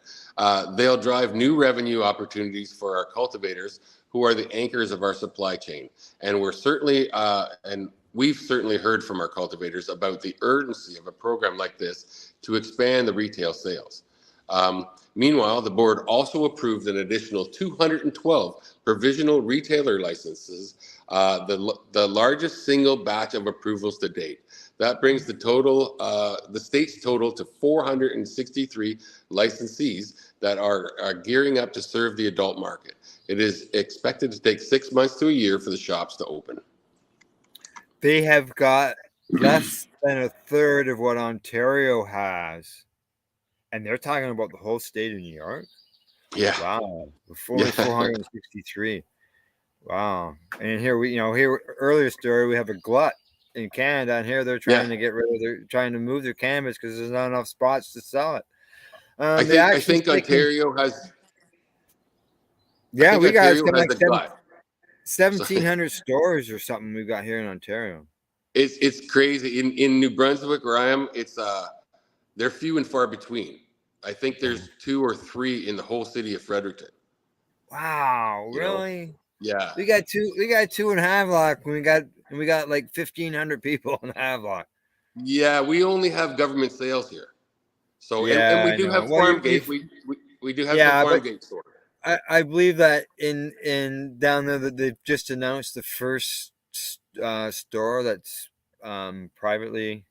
they'll drive new revenue opportunities for our cultivators who are the anchors of our supply chain. And we've certainly heard from our cultivators about the urgency of a program like this to expand the retail sales. Meanwhile, the board also approved an additional 212 provisional retailer licenses, the largest single batch of approvals to date. That brings the state's total to 463 licensees that are gearing up to serve the adult market. It is expected to take 6 months to a year for the shops to open. They have got less than a third of what Ontario has. And they're talking about the whole state of New York? Yeah. Wow. 463. Wow. And here earlier story, we have a glut in Canada, and here they're trying to move their cannabis because there's not enough spots to sell it. I think Ontario has. Yeah, we got like 1,700 stores or something we've got here in Ontario. It's crazy. In New Brunswick, where I am, they're few and far between. I think there's 2 or 3 in the whole city of Fredericton. Wow, really? Yeah. We got two in Havelock. We got like 1,500 people in Havelock. Yeah, we only have government sales here. So and we do have farm gate. We do have some farm gate stores. I believe that in down there that they've just announced the first store that's privately.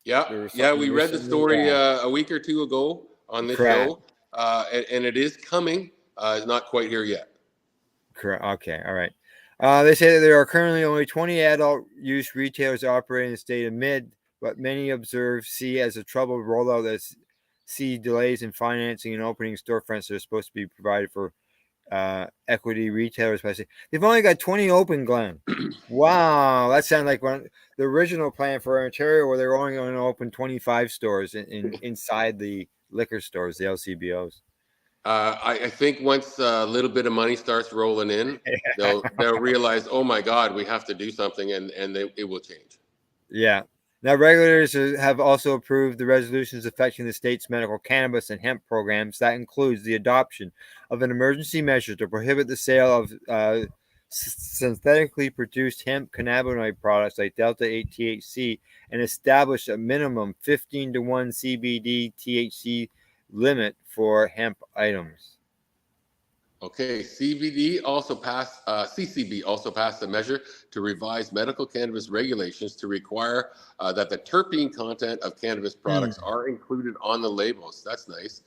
Yeah, we read the story a week or 2 ago on this show, and it is coming. It's not quite here yet. Correct. Okay. All right. They say that there are currently only 20 adult use retailers operating in the state of Mid, but many see as a troubled rollout as see delays in financing and opening storefronts that are supposed to be provided for equity retailers. They've only got 20 open, Glenn. Wow, that sounds like the original plan for Ontario, where they were only going to open 25 stores inside the liquor stores, the LCBOs. I think once a little bit of money starts rolling in, they'll realize, oh my God, we have to do something, and it will change. Yeah. Now, regulators have also approved the resolutions affecting the state's medical cannabis and hemp programs. That includes the adoption of an emergency measure to prohibit the sale of synthetically produced hemp cannabinoid products like Delta 8 THC and establish a minimum 15-to-1 CBD THC limit for hemp items. Okay, CCB also passed a measure to revise medical cannabis regulations to require that the terpene content of cannabis products are included on the labels. That's nice.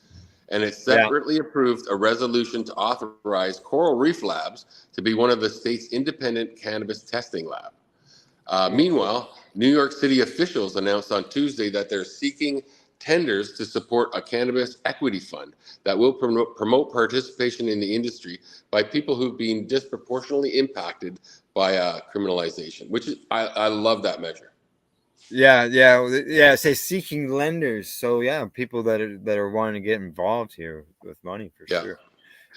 And it separately approved a resolution to authorize Coral Reef Labs to be one of the state's independent cannabis testing lab. Meanwhile, New York City officials announced on Tuesday that they're seeking tenders to support a cannabis equity fund that will promote participation in the industry by people who've been disproportionately impacted by criminalization, which is, I love that measure. Yeah. Say seeking lenders. So people that are wanting to get involved here with money for sure.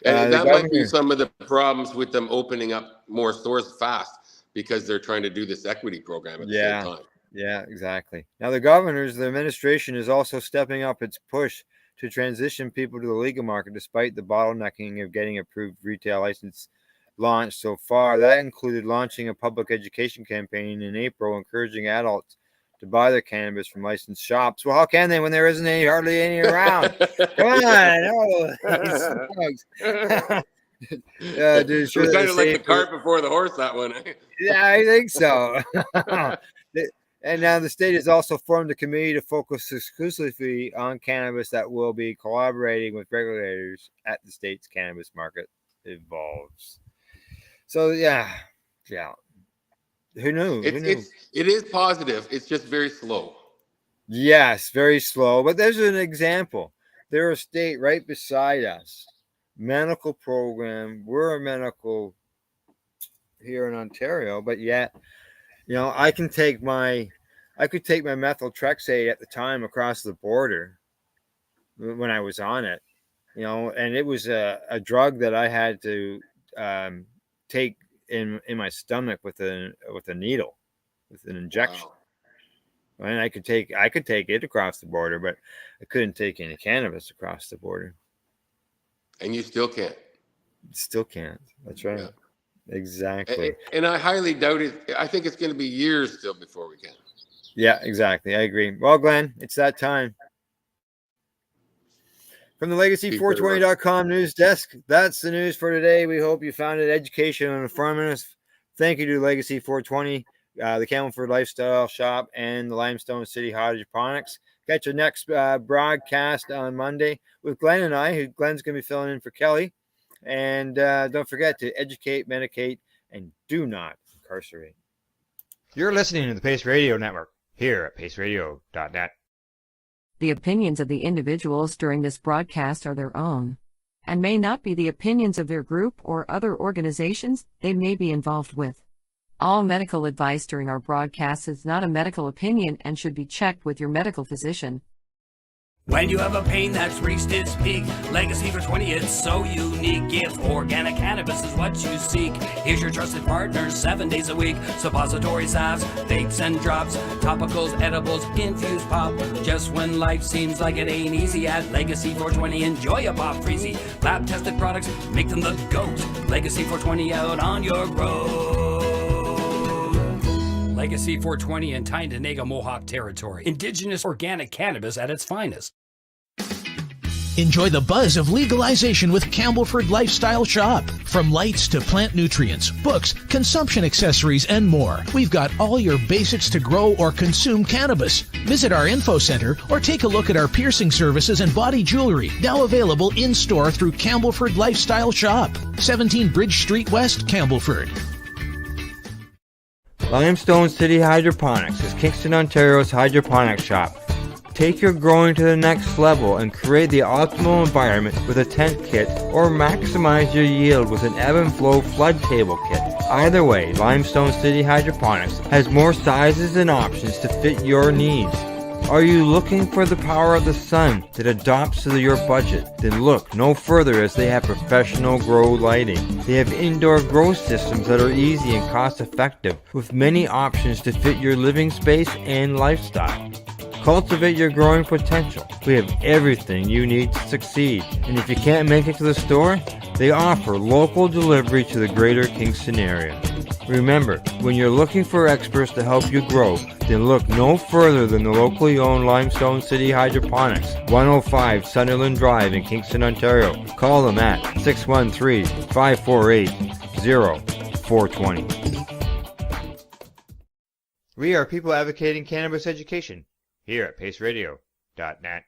And that might be some of the problems with them opening up more stores fast because they're trying to do this equity program at the same time. Yeah, exactly. Now the administration is also stepping up its push to transition people to the legal market despite the bottlenecking of getting approved retail license launched so far. That included launching a public education campaign in April, encouraging adults to buy their cannabis from licensed shops. Well, how can they when there isn't hardly any around? Come on, It's kind of like the cart before the horse, that one. Yeah, I think so. And now the state has also formed a committee to focus exclusively on cannabis that will be collaborating with regulators at the state's cannabis market evolves. So yeah. Who knew? It is positive. It's just very slow. Yes, very slow. But there's an example. There's a state right beside us, medical program. We're a medical here in Ontario, but yet, I could take my methotrexate at the time across the border when I was on it, and it was a drug that I had to take in my stomach with a needle, with an injection. Wow. And I could take it across the border, but I couldn't take any cannabis across the border. And you still can't. Still can't. That's right. Yeah. Exactly. And I highly doubt it. I think it's going to be years still before we can. Yeah, exactly. I agree. Well, Glenn, it's that time. From the Legacy420.com news desk, that's the news for today. We hope you found it educational and informative. Thank you to Legacy 420, the Campbellford Lifestyle Shop, and the Limestone City Hydroponics. Catch your next broadcast on Monday with Glenn and I, who Glenn's going to be filling in for Kelly. And don't forget to educate, medicate, and do not incarcerate. You're listening to the Pace Radio Network here at paceradio.net. The opinions of the individuals during this broadcast are their own, and may not be the opinions of their group or other organizations they may be involved with. All medical advice during our broadcast is not a medical opinion and should be checked with your medical physician. When you have a pain that's reached its peak, Legacy for 20, it's so unique. If organic cannabis is what you seek, here's your trusted partner 7 days a week. Suppository salves, vapes and drops, topicals, edibles, infused pop. Just when life seems like it ain't easy, at Legacy 420, enjoy a pop freezy. Lab tested products, make them the GOAT. Legacy 420 out on your road. Legacy 420 in Tyndonega Mohawk territory. Indigenous organic cannabis at its finest. Enjoy the buzz of legalization with Campbellford Lifestyle Shop. From lights to plant nutrients, books, consumption accessories, and more. We've got all your basics to grow or consume cannabis. Visit our info center or take a look at our piercing services and body jewelry, now available in-store through Campbellford Lifestyle Shop. 17 Bridge Street West, Campbellford. Limestone City Hydroponics is Kingston, Ontario's hydroponics shop. Take your growing to the next level and create the optimal environment with a tent kit, or maximize your yield with an ebb and flow flood table kit. Either way, Limestone City Hydroponics has more sizes and options to fit your needs. Are you looking for the power of the sun that adapts to your budget? Then look no further, as they have professional grow lighting. They have indoor grow systems that are easy and cost effective, with many options to fit your living space and lifestyle. Cultivate your growing potential. We have everything you need to succeed. And if you can't make it to the store, They offer local delivery to the greater Kingston area. Remember, when you're looking for experts to help you grow, then look no further than the locally owned Limestone City Hydroponics, 105 Sunderland Drive in Kingston, Ontario. Call them at 613-548-0420. We are people advocating cannabis education here at paceradio.net.